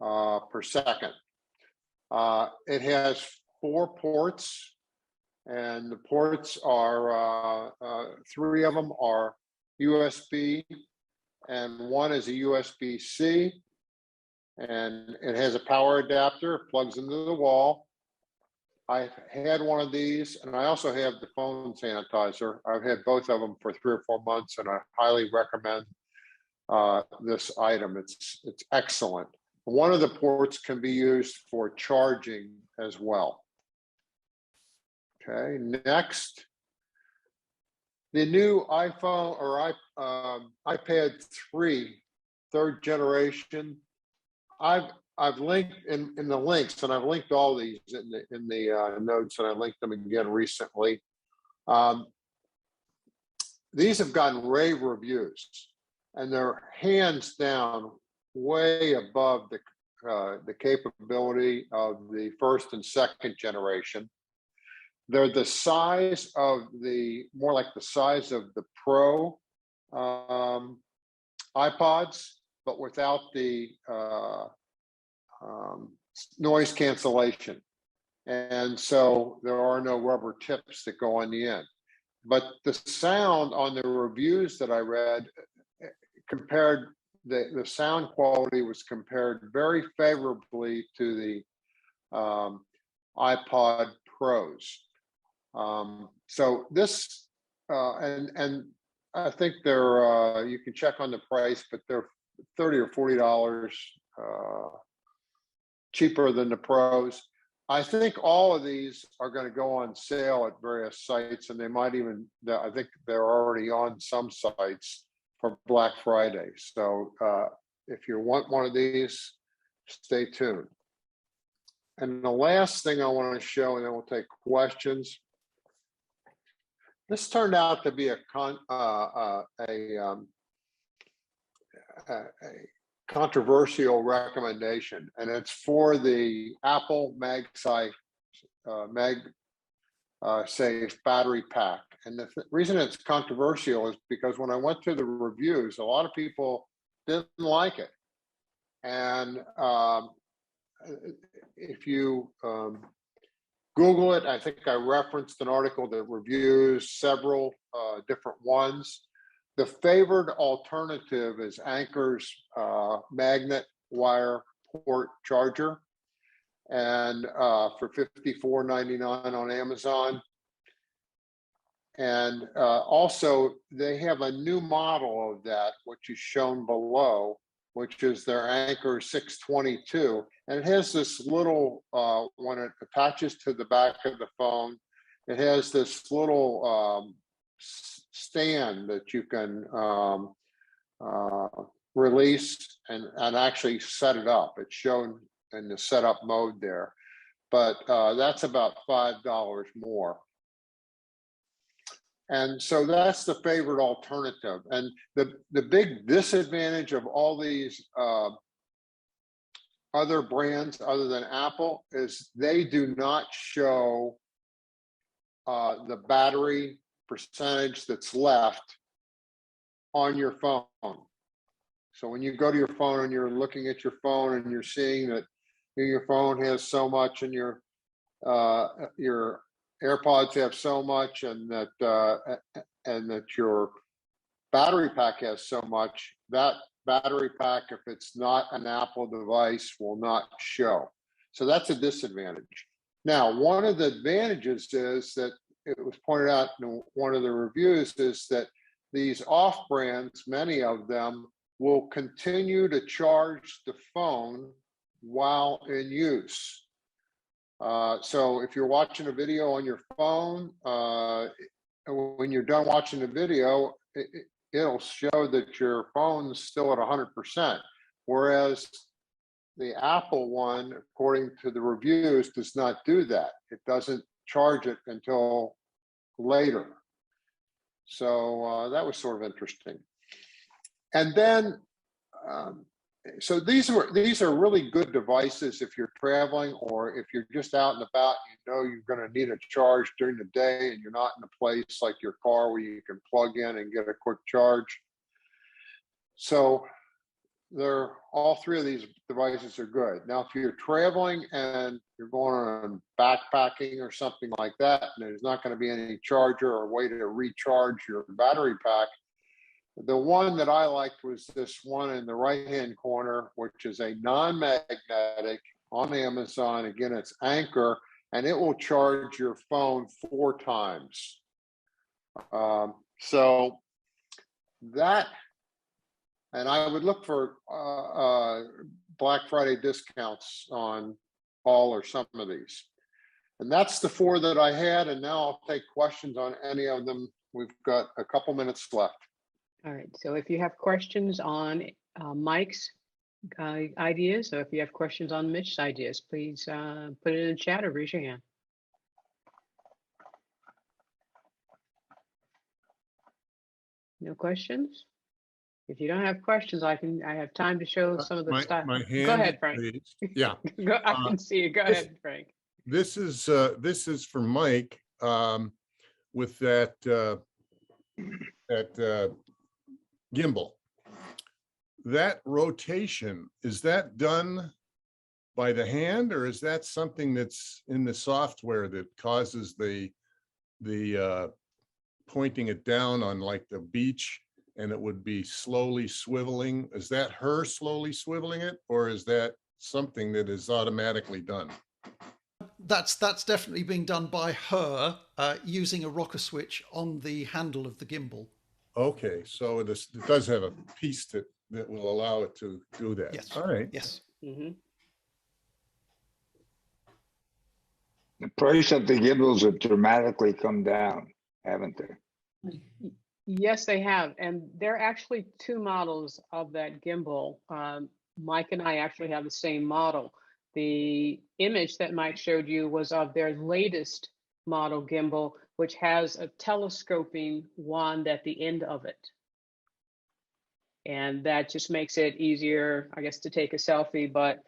per second. It has 4 ports, and the ports are 3 of them are USB, and 1 is a USB-C, and it has a power adapter. It plugs into the wall. I've had one of these, and I also have the phone sanitizer. I've had both of them for 3 or 4 months, and I highly recommend this item. It's excellent. One of the ports can be used for charging as well. Okay, next, the new iPhone or iPad 3, 3rd generation. I've linked in the links, and I've linked all these in the notes, and I linked them again recently. These have gotten rave reviews, and they're hands down way above the capability of the 1st and 2nd generation. They're the size of more like the size of the Pro iPods, but without the noise cancellation. And so there are no rubber tips that go on the end. But the sound on the reviews that I read compared, the sound quality was compared very favorably to the iPod Pros. So this, and I think they're, you can check on the price, but they're $30 or $40 cheaper than the Pros. I think all of these are going to go on sale at various sites, and they might even, I think they're already on some sites for Black Friday. So if you want one of these, stay tuned. And the last thing I want to show, and then we'll take questions. This turned out to be a controversial recommendation, and it's for the Apple MagSafe battery pack. And the reason it's controversial is because when I went through the reviews, a lot of people didn't like it. And if you Google it, I think I referenced an article that reviews several different ones. The favored alternative is Anker's magnet wire port charger, and for $54.99 on Amazon. And also they have a new model of that, which is shown below, which is their Anker 622. And it has this little, when it attaches to the back of the phone, it has this little stand that you can release and actually set it up. It's shown in the setup mode there, but that's about $5 more. And so that's the favored alternative. And the big disadvantage of all these other brands other than Apple is they do not show the battery percentage that's left on your phone. So when you go to your phone and you're looking at your phone and you're seeing that your phone has so much and your AirPods have so much, and that your battery pack has so much, that battery pack, if it's not an Apple device, will not show. So that's a disadvantage. Now, one of the advantages is that it was pointed out in one of the reviews is that these off brands, many of them, will continue to charge the phone while in use. So if you're watching a video on your phone, when you're done watching the video, it'll show that your phone's still at 100%. Whereas the Apple one, according to the reviews, does not do that. It doesn't charge it until later. So that was sort of interesting. And then, so these are really good devices if you're traveling or if you're just out and about, you know you're going to need a charge during the day and you're not in a place like your car where you can plug in and get a quick charge. So all three of these devices are good. Now, if you're traveling and you're going on backpacking or something like that, and there's not going to be any charger or way to recharge your battery pack, the one that I liked was this one in the right-hand corner, which is a non-magnetic on Amazon. Again, it's Anchor, and it will charge your phone 4 times. So that, and I would look for Black Friday discounts on all or some of these. And that's the 4 that I had, and now I'll take questions on any of them. We've got a couple minutes left. All right, so if you have questions on Mike's ideas, or if you have questions on Mitch's ideas, please put it in the chat or raise your hand. No questions? If you don't have questions, I have time to show some of the stuff. My hand, Go ahead, Frank. raised. Yeah. I can see you. Go ahead, Frank. This is for Mike with that gimbal. That rotation, is that done by the hand, or is that something that's in the software that causes the pointing it down on like the beach and it would be slowly swiveling? Is that her slowly swiveling it, or is that something that is automatically done? That's definitely being done by her using a rocker switch on the handle of the gimbal. Okay, so it does have a piece that will allow it to do that. Yes. All right. Yes. Mm-hmm. The price of the gimbals have dramatically come down, haven't they? Yes, they have. And there are actually 2 models of that gimbal. Mike and I actually have the same model. The image that Mike showed you was of their latest model gimbal, which has a telescoping wand at the end of it. And that just makes it easier, I guess, to take a selfie, but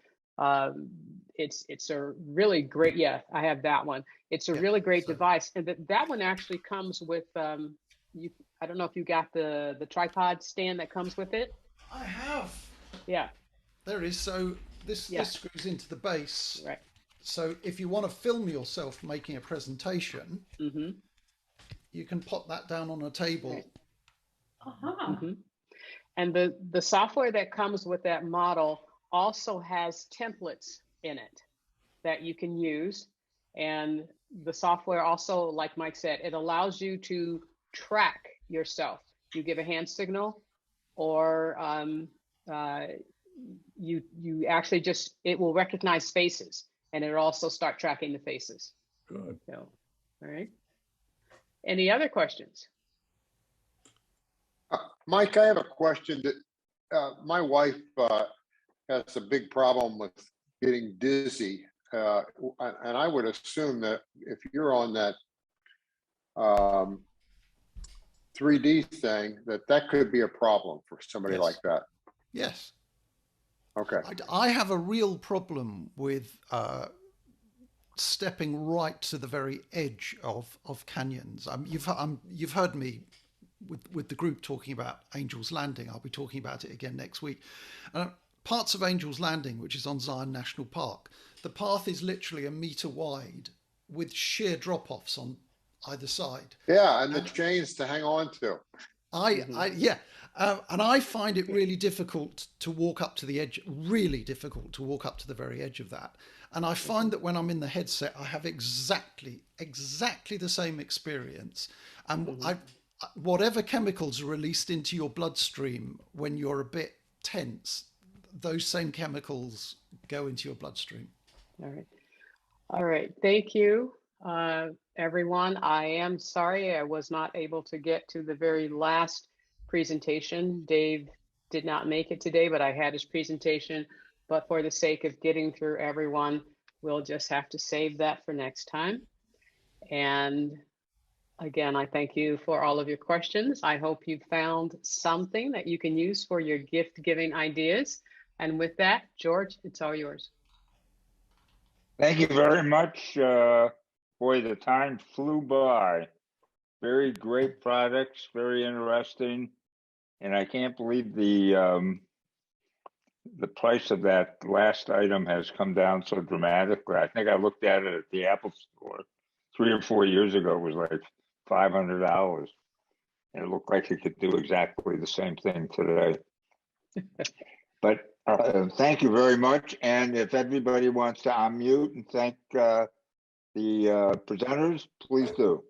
it's a really great, yeah, I have that one. It's a really great device. And that one actually comes with, I don't know if you got the tripod stand that comes with it. I have. Yeah. There it is. So this screws into the base. Right. So if you want to film yourself making a presentation, you can pop that down on a table. Right. And the software that comes with that model also has templates in it that you can use. And the software also, like Mike said, it allows you to track yourself. You give a hand signal, or you actually just, it will recognize faces, and it'll also start tracking the faces. Good. So, all right. Any other questions? Mike, I have a question that my wife has a big problem with getting dizzy. And I would assume that if you're on that 3D thing, that could be a problem for somebody like that. Yes. Okay. I have a real problem with stepping right to the very edge of canyons. You've heard me with the group talking about Angel's Landing. I'll be talking about it again next week. Parts of Angel's Landing, which is on Zion National Park, the path is literally 1 meter wide with sheer drop-offs on either side. Yeah, and the chains to hang on to. Yeah, And I find it really difficult to walk up to the edge, really difficult to walk up to the very edge of that. And I find that when I'm in the headset, I have exactly the same experience. And whatever chemicals are released into your bloodstream when you're a bit tense, those same chemicals go into your bloodstream. All right. All right. Thank you, everyone. I am sorry I was not able to get to the very last presentation. Dave did not make it today, but I had his presentation. But for the sake of getting through everyone, we'll just have to save that for next time. And again, I thank you for all of your questions. I hope you found something that you can use for your gift giving ideas. And with that, George, it's all yours. Thank you very much. Boy, the time flew by. Very great products, very interesting. And I can't believe the price of that last item has come down so dramatically. I think I looked at it at the Apple store 3 or 4 years ago. It was like $500. And it looked like it could do exactly the same thing today. But thank you very much. And if everybody wants to unmute and thank the presenters, please do.